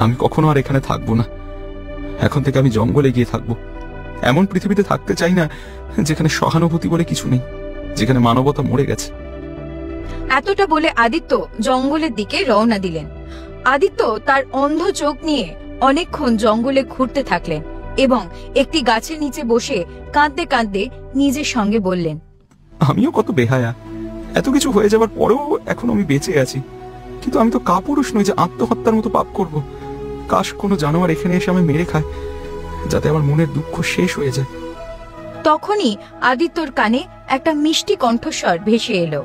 আমি কখনো আর এখানে থাকবো না। এখন থেকে আমি জঙ্গলে গিয়ে থাকবো। এমন পৃথিবীতে থাকতে চাই না যেখানে সহানুভূতি বলে কিছু নেই, যেখানে মানবতা মরে গেছে। এতটা বলে আদিত্য জঙ্গলের দিকে রওনা দিলেন। আদিত্য তার অন্ধ চোখ নিয়ে অনেকক্ষণ জঙ্গলে ঘুরতে থাকলেন এবং একটি গাছের নিচে বসে কাঁদতে কাঁদতে নিজের সঙ্গে বললেন, আমিও কত বেহায়া, এত কিছু হয়ে যাবার পরেও এখন আমি বেঁচে আছি। কিন্তু আমি তো কাপুরুষ নই যে আত্মহত্যার মতো পাপ করব। কাশ কোনো জানোয়ার এখানে এসে আমি মেরে খায়, যাতে আমার মনের দুঃখ শেষ হয়ে যায়। তখনই আদিত্যর কানে একটা মিষ্টি কণ্ঠস্বর ভেসে এলো।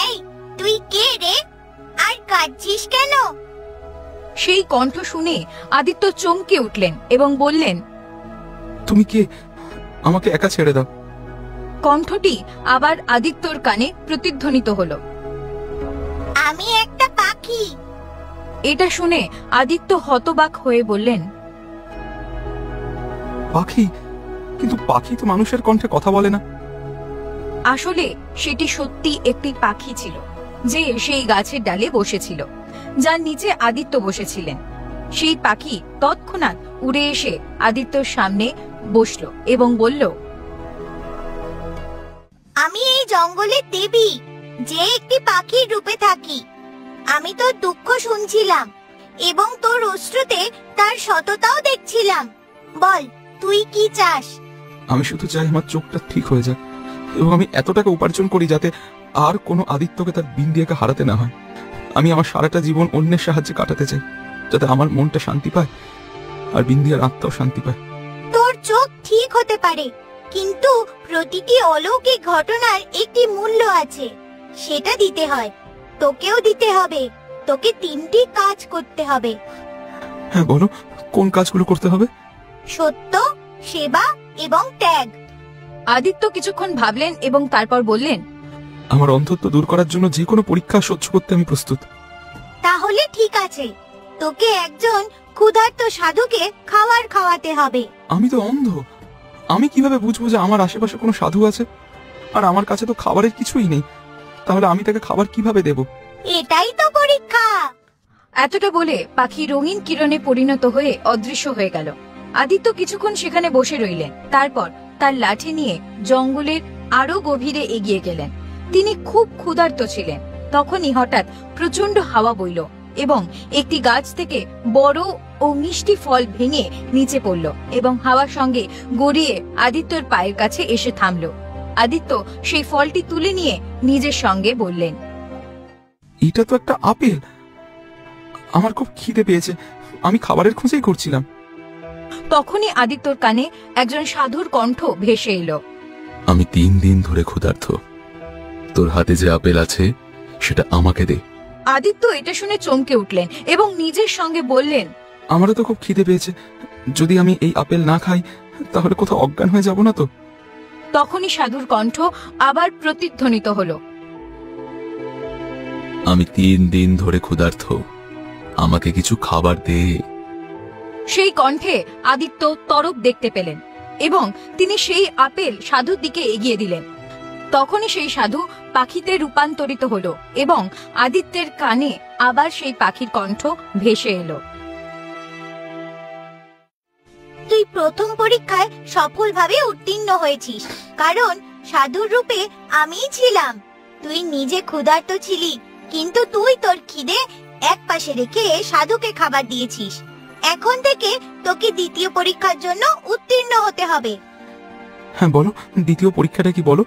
এই, তুই কে রে? আর কাঁদছিস কেন? সেই কণ্ঠ শুনে আদিত্য চমকে উঠলেন এবং বললেন, তুমি কে? আমাকে একা ছেড়ে দাও। কণ্ঠটি আবার আদিত্যর কানে প্রতিধ্বনিত হলো। আমি একটা পাখি। এটা শুনে আদিত্য হতবাক হয়ে বললেন, পাখি? কিন্তু পাখি তো মানুষের কণ্ঠে কথা বলে না। আসলে সেটি সত্যি একটি পাখি ছিল, যে সেই গাছের ডালে বসেছিল, যার নিচে আদিত্য বসেছিলেন। সেই পাখি তৎক্ষণাৎ উড়ে এসে আদিত্যর সামনে বসলো এবং বলল, আমি এই জঙ্গলের দেবী, যে একটি পাখির রূপে থাকি। আমি তোর দুঃখ শুনছিলাম এবং তোর অশ্রুতে তার সততাও দেখছিলাম। বল, তুই কি চাস? আমি শুধু চাই আমার চোখটা ঠিক হয়ে যাক এবং আমি এত টাকা উপার্জন করি যাতে আর কোনো আদিত্যকে তার বিন্দিয়াকে হারাতে না হয়। আমি আমার সারাটা জীবন অন্যের সাহায্যে কাটাতে চাই, যাতে আমার মনটা শান্তি পায় আর বিন্দিয়ার আত্মাও শান্তি পায়। তোর চোখ ঠিক হতে পারে, কিন্তু প্রতিটি অলৌকিক ঘটনার একটি মূল্য আছে, সেটা দিতে হয়। তোকেও দিতে হবে। তোকে 3টি কাজ করতে হবে। হ্যাঁ বলো, কোন কাজগুলো করতে হবে? সত্য, সেবা এবং ত্যাগ। আদিত্য কিছুক্ষণ ভাবলেন এবং তারপর বললেন, আমার অন্ধত্ব দূর করার জন্য যে কোনো পরীক্ষা সহ্য করতে আমি প্রস্তুত। তাহলে ঠিক আছে, তোকে একজন ক্ষুধার্ত সাধুকে খাবার খাওয়াতে হবে। আমি তো অন্ধ, আমি কিভাবে বুঝবো যে আমার আশেপাশে কোনো সাধু আছে? আর আমার কাছে তো খাবারের কিছুই নেই, তাহলে আমি তাকে খাবার কিভাবে দেব? এটাই তো পরীক্ষা। এতটা বলে পাখি রঙিন কিরণে পরিণত হয়ে অদৃশ্য হয়ে গেল। আদিত্য কিছুক্ষণ সেখানে বসে রইলেন। তারপর তার লাঠি নিয়ে জঙ্গলের আরো গভীরে এগিয়ে গেলেন। তিনি খুব ক্ষুধার্ত ছিলেন। তখনই হঠাৎ প্রচন্ড হাওয়া বইল এবং একটি গাছ থেকে বড় ও মিষ্টি ফল ভেঙে নিচে পড়ল এবং হাওয়ার সঙ্গে গড়িয়ে আদিত্যর পায়ের কাছে এসে থামল। আদিত্য সেই ফলটি তুলে নিয়ে নিজের সঙ্গে বললেন, এটা তো একটা আপেল। আমার খুব খিদে পেয়েছে, আমি খাবারের খোঁজেই করছিলাম। তখনই আদিত্যর কানে একজন সাধুর কণ্ঠ ভেসে এলো, আমি 3 দিন ধরে ক্ষুধার্ত, তোর হাতে যে আপেল আছে সেটা আমাকে দে। আদিত্য এটা শুনে চমকে উঠলেন এবং নিজের সঙ্গে বললেন, আমারও তো খুব খিদে পেয়েছে, যদি আমি এই আপেল না খাই তাহলে কোথাও অজ্ঞান হয়ে যাব না তো? তখনই সাধুর কণ্ঠ আবার প্রতিধ্বনিত হলো, আমি 3 দিন ধরে ক্ষুধার্ত, আমাকে কিছু খাবার দে। সেই কণ্ঠে আদিত্য তরপ দেখতে পেলেন এবং তিনি সেই আপেল সাধুর দিকে এগিয়ে দিলেন। তখনই সেই সাধু পাখিতে রূপান্তরিত হলো এবং আদিত্যের কানে আবার সেই পাখির কণ্ঠ ভেসে এলো, তুই প্রথম পরীক্ষায় সফলভাবে উত্তীর্ণ হয়েছিস, কারণ সাধুর রূপে আমিই ছিলাম। তুই নিজে ক্ষুধার্ত ছিলি, কিন্তু তুই তোর খিদে একপাশে রেখে সাধুকে খাবার দিয়েছিস। এখন থেকে তোকে দ্বিতীয় পরীক্ষার জন্য উত্তীর্ণ হতে হবে। হ্যাঁ বলো, দ্বিতীয় পরীক্ষাটা কি বলো?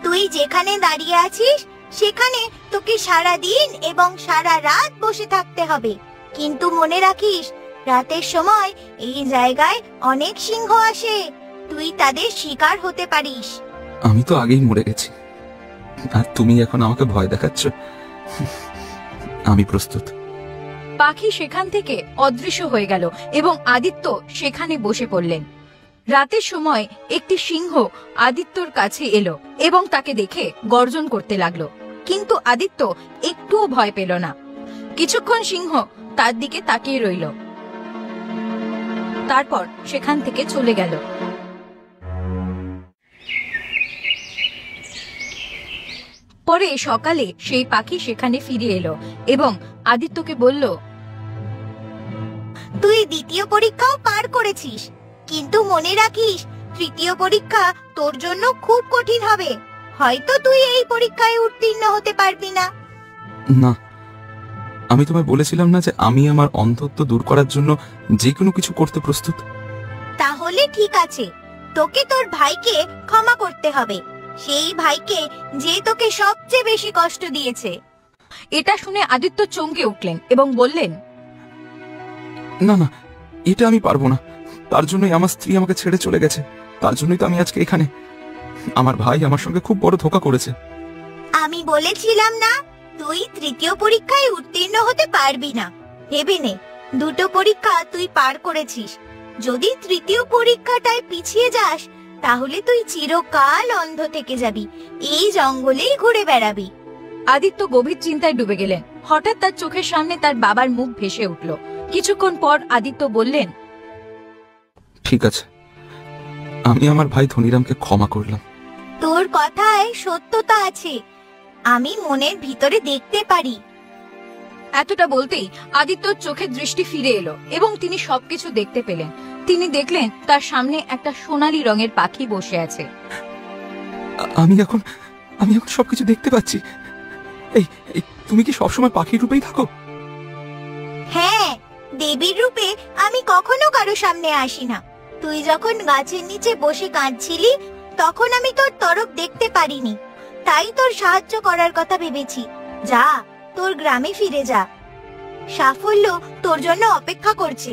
তুই যেখানে দাঁড়িয়ে আছিস সেখানে তোকে সারা দিন এবং সারা রাত বসে থাকতে হবে, কিন্তু মনে রাখিস, রাতের সময় এই জায়গায় অনেক সিংহ আসে, তুই তাদের শিকার হতে পারিস। আমি তো আগেই মরে গেছি, আর তুমি এখন আমাকে ভয় দেখাচ্ছ। আমি প্রস্তুত। পাখি সেখান থেকে অদৃশ্য হয়ে গেল এবং আদিত্য সেখানে বসে পড়লেন। রাতের সময় একটি সিংহ আদিত্যর কাছে এলো এবং তাকে দেখে গর্জন করতে লাগলো, কিন্তু আদিত্য একটুও ভয় পেল না। কিছুক্ষণ সিংহ তার দিকে তাকিয়ে রইল, তারপর সেখান থেকে চলে গেল। পরে সকালে সেই পাখি সেখানে ফিরে এলো এবং আদিত্যকে বলল, তুই দ্বিতীয় পরীক্ষাও পার করেছিস, কিন্তু মনে রাখিস তৃতীয় পরীক্ষা তোর জন্য খুব কঠিন হবে। হয়তো তুই এই পরীক্ষায় উত্তীর্ণ হতে পারবি না। না, আমি তোমায় বলেছিলাম না যে আমি আমার অন্ধত্ব দূর করার জন্য যে কোনো কিছু করতে প্রস্তুত। তাহলে ঠিক আছে, তোকে তোর ভাইকে ক্ষমা করতে হবে, সেই ভাইকে যে তোকে সবচেয়ে বেশি কষ্ট দিয়েছে। এটা শুনে আদিত্য চমকে উঠলেন এবং বললেন, না না, এটা আমি পারবো না। তার জন্যই আমার স্ত্রী আমাকে ছেড়ে চলে গেছে, তার জন্যই তো আমি আজকে এখানে। আমার ভাই আমার সঙ্গে খুব বড় ধোঁকা করেছে। আমি বলেছিলাম না তুই তৃতীয় পরীক্ষায় উত্তীর্ণ হতে পারবি না। ভেবে নে, দুটো পরীক্ষা তুই পার করেছিস। যদি তৃতীয় পরীক্ষাটায় পিছিয়ে যাস তাহলে তুই চিরকাল অন্ধ থেকে যাবি, এই জঙ্গলেই ঘুরে বেড়াবি। আদিত্য গভীর চিন্তায় ডুবে গেলেন। হঠাৎ তার চোখের সামনে তার বাবার মুখ ভেসে উঠল। কিছুক্ষণ পর আদিত্য বললেন, ঠিক আছে, আমি আমার ভাই ধনীরামকে ক্ষমা করলাম। তোর কথায় সত্যতা আছে, আমি মনের ভিতরে দেখতে পারি। এতটা বলতেই আদিত্যর চোখের দৃষ্টি ফিরে এলো এবং তিনি সবকিছু দেখতে পেলেন। তিনি দেখলেন তার সামনে একটা সোনালী রঙের পাখি বসে আছে। আমি এখন সবকিছু দেখতে পাচ্ছি। এই তুমি কি সবসময় পাখির রূপেই থাকো? হ্যাঁ, দেবীর রূপে আমি কখনো কারো সামনে আসি না। তুই যখন গাছের নিচে বসে কাঁদছিলি তখন আমি তোর তরফ দেখতে পারিনি, তাই তোর সাহায্য করার কথা ভেবেছি। যা, তোর গ্রামে ফিরে যা। সাফল্য তোর জন্য অপেক্ষা করছে।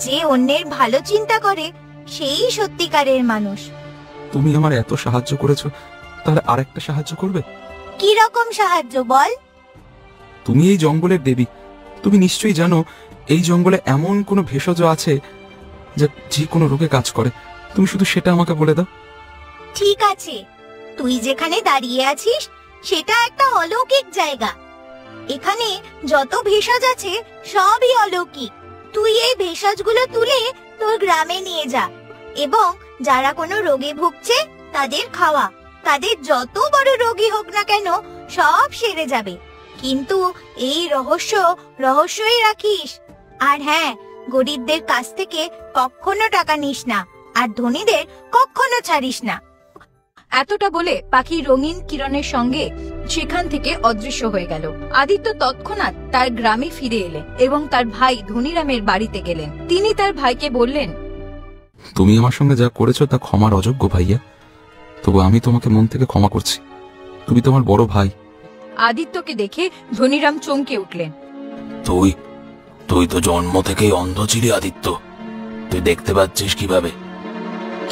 যে অন্যের ভালো চিন্তা করে সেই সত্যিকারের মানুষ। তুমি আমার এত সাহায্য করেছো, তাহলে আরেকটা সাহায্য করবে? কি রকম সাহায্য বল? তুমি এই জঙ্গলের দেবী, তুমি নিশ্চয়ই জানো এই জঙ্গলে এমন কোনো ভেষজ আছে যা যে কোনো রোগে কাজ করে। তুমি শুধু সেটা আমাকে বলে দাও। ঠিক আছে, তুই যেখানে দাঁড়িয়ে আছিস সেটা একটা অলৌকিক জায়গা। এখানে যত ভেষজ আছে সবই অলৌকিক। তুই এই ভেষজগুলো তুলে তোর গ্রামে নিয়ে যা এবং যারা কোনো রোগে ভুগছে তাদের খাওয়া। তাদের যত বড় রোগী হোক না কেন সব সেরে যাবে। কিন্তু এই রহস্যই রাখিস। আর হ্যাঁ, গরিবদের কাছ থেকে কখনো টাকা নিস না, আর ধনীদের কখনো ছাড়িস না। এতটা বলে পাখি রঙিন কিরণের সঙ্গে সেখান থেকে অদৃশ্য হয়ে গেল। আদিত্য তৎক্ষণাৎ তার গ্রামে ফিরে এলেন এবং তার ভাই ধনীরামের বাড়িতে গেলেন। তিনি তার ভাইকে বললেন, তুমি আমার সঙ্গে যা করেছো তা ক্ষমার অযোগ্য ভাইয়া, তবু আমি তোমাকে মন থেকে ক্ষমা করছি। তুমি তোমার বড় ভাই। আদিত্যকে দেখে ধনীরাম চমকে উঠলেন। তুই তো জন্ম থেকেই অন্ধ ছিলি আদিত্য, তুই দেখতে পাচ্ছিস কিভাবে?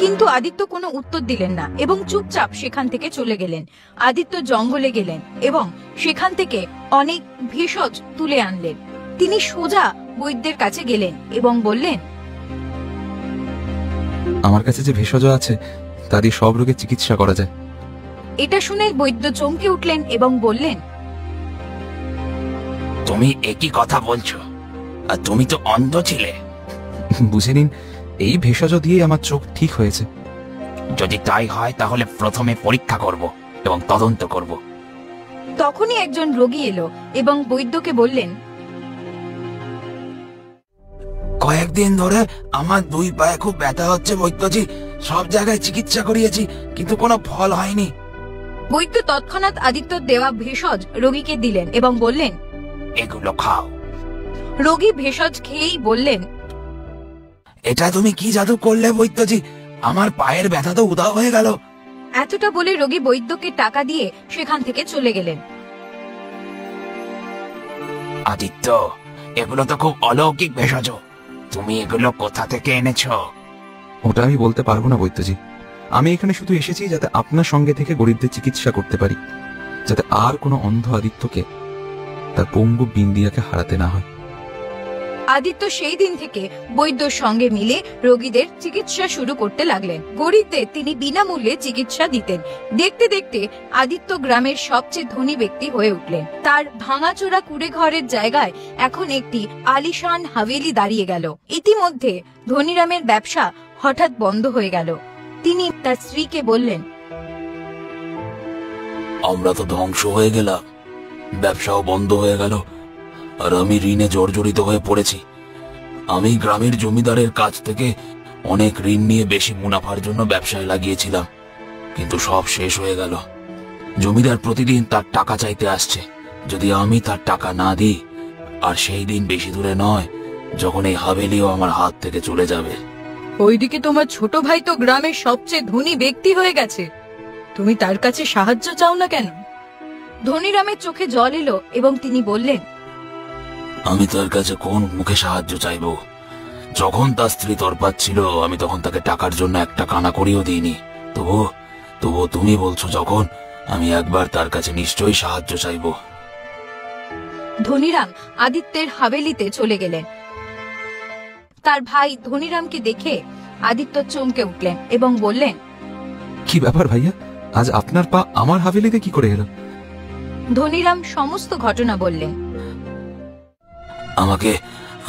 কিন্তু আদিত্য কোনো উত্তর দিলেন না এবং চুপচাপ সেখান থেকে চলে গেলেন। আদিত্য জঙ্গলে গেলেন এবং সেখান থেকে অনেক ভেষজ তুলে আনলেন। তিনি সোজা বৈদ্যের কাছে গেলেন এবং বললেন, আমার কাছে যে ভেষজ আছে তা দিয়ে সব রোগের চিকিৎসা করা যায়। এটা শুনে বৈদ্য চমকে উঠলেন এবং বললেন, তুমি একই কথা বলছো, আর তুমি তো অন্ধ ছিলে। বুঝে নিন, এই ভেষজ দিয়ে আমার চোখ ঠিক হয়েছে। যদি তাই হয় তাহলে প্রথমে পরীক্ষা করব এবং তদন্ত করব। তখনই একজন রোগী এলো এবং বৈদ্যকে বললেন, কয়েকদিন ধরে আমার দুই পায়ে খুব ব্যথা হচ্ছে বৈদ্যজি, সব জায়গায় চিকিৎসা করিয়েছি কিন্তু কোনো ফল হয়নি। বৈদ্য তৎক্ষণাৎ আদিত্যর দেওয়া ভেষজ রোগীকে দিলেন এবং বললেন, এগুলো খাও। রোগী ভেষজ খেয়েই বললেন, এটা তুমি কি জাদু করলে বৈদ্যজি, আমার পায়ের ব্যথা তো উধাও হয়ে গেল। এতটা বলে রোগী বৈদ্যকে টাকা দিয়ে সেখান থেকে চলে গেলেন। আদিত্য, এগুলো তো খুব অলৌকিক ভেষজ, তুমি এগুলো কোথা থেকে এনেছো? ওটা আমি বলতে পারবো না বৈদ্যজি। আমি এখানে শুধু এসেছি যাতে আপনার সঙ্গে থেকে গরিবদের চিকিৎসা করতে পারি, যাতে আর কোনো অন্ধ আদিত্যকে তার পঙ্গু বিন্দিয়াকে হারাতে না হয়। আদিত্য সেই দিন থেকে বৈদ্যর সঙ্গে মিলে রোগীদের চিকিৎসা শুরু করতে লাগলেন। গরিবদের তিনি বিনামূল্যে চিকিৎসা দিতেন। দেখতে দেখতে আদিত্য গ্রামের সবচেয়ে ধনী ব্যক্তি হয়ে উঠলেন। তার ভাঙাচোরা কুড়ে ঘরের জায়গায় এখন একটি আলিশান হাভেলি দাঁড়িয়ে গেল। ইতিমধ্যে ধনীরামের ব্যবসা হঠাৎ বন্ধ হয়ে গেল। তিনি তার স্ত্রীকে বললেন, আমরা তো ধ্বংস হয়ে গেলাম, ব্যবসাও বন্ধ হয়ে গেল, আর আমি ঋণে জর্জরিত হয়ে পড়েছি। আমি গ্রামের জমিদারের কাছ থেকে অনেক ঋণ নিয়ে বেশি মুনাফার জন্য ব্যবসায় লাগিয়েছিলাম, কিন্তু সব শেষ হয়ে গেল। জমিদার প্রতিদিন তার টাকা চাইতে আসছে। যদি আমি তার টাকা না দিই, আর সেই দিন বেশি দূরে নয় যখন এই হাভেলিও আমার হাত থেকে চলে যাবে। ওইদিকে তোমার ছোট ভাই তো গ্রামের সবচেয়ে ধনী ব্যক্তি হয়ে গেছে, তুমি তার কাছে সাহায্য চাও না কেন? ধনীরামের চোখে জল এলো এবং তিনি বললেন, আমি তার কাছে কোন মুখে সাহায্য চাইবো? যখন তার স্ত্রী তরপাচ্ছিল, আমি তখন তাকে টাকার জন্য একটা কানা করিও দিইনি। তবু তুমি বলছো যখন, আমি একবার তার কাছে নিশ্চয়ই সাহায্য চাইবো। ধনীরাম আদিত্যের হাভেলিতে চলে গেলেন। তার ভাই ধনীরামকে দেখে আদিত্য চমকে উঠলেন এবং বললেন, কি ব্যাপার ভাইয়া, আজ আপনার পা আমার হাভেলিতে কি করে এলো? ধনীরাম সমস্ত ঘটনা বললেন।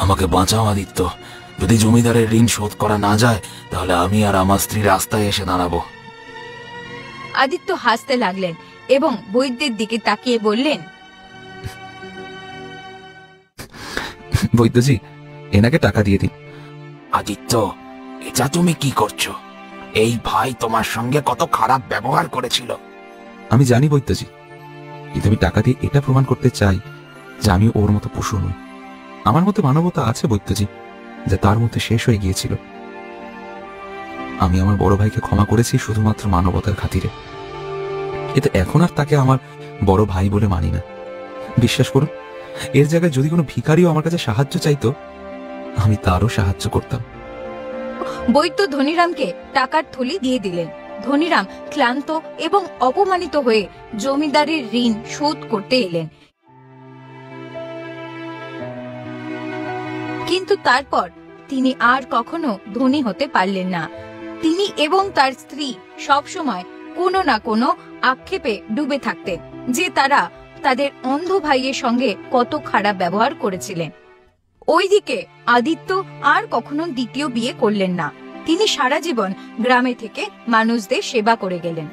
আমাকে বাঁচাও আদিত্য। যদি জমিদারের ঋণ শোধ করা না যায়, তাহলে আমি আর আমার স্ত্রী রাস্তায় এসে দাঁড়াবো। আদিত্য হাসতে লাগলেন এবং বৈদ্যের দিকে তাকিয়ে বললেন, বৈদ্যজি, এনাকে টাকা দিয়ে দিন। আদিত্য, এটা তুমি কি করছো? এই ভাই তোমার সঙ্গে কত খারাপ ব্যবহার করেছিল। আমি জানি বৈদ্যজি, কিন্তু আমি টাকা দিয়ে এটা প্রমাণ করতে চাই যে আমি ওর মতো পশু নই। আমার মধ্যে মানবতা আছে বৈদ্যজি, যা তার মধ্যে শেষ হয়ে গিয়েছিল। আমি আমার বড় ভাইকে ক্ষমা করেছি শুধুমাত্র মানবতার খাতিরে। কিন্তু এখন আর তাকে আমার বড় ভাই বলে মানি না। বিশ্বাস করুন, এর জায়গায় যদি কোনো ভিখারিও আমার কাছে সাহায্য চাইতো, আমি তারও সাহায্য করতাম। বৈদ্য ধনীরামকে টাকার থলি দিয়ে দিলেন। ধনীরাম ক্লান্ত এবং অপমানিত হয়ে জমিদারের ঋণ শোধ করতে এলেন। কিন্তু তারপর তিনি আর কখনো ধনী হতে পারলেন না। তিনি এবং তার স্ত্রী সবসময় কোনো না কোনো আক্ষেপে ডুবে থাকতেন যে তারা তাদের অন্ধ ভাইয়ের সঙ্গে কত খারাপ ব্যবহার করেছিলেন। ওইদিকে আদিত্য আর কখনো দ্বিতীয় বিয়ে করলেন না। তিনি সারা জীবন গ্রামে থেকে মানুষদের সেবা করে গেলেন।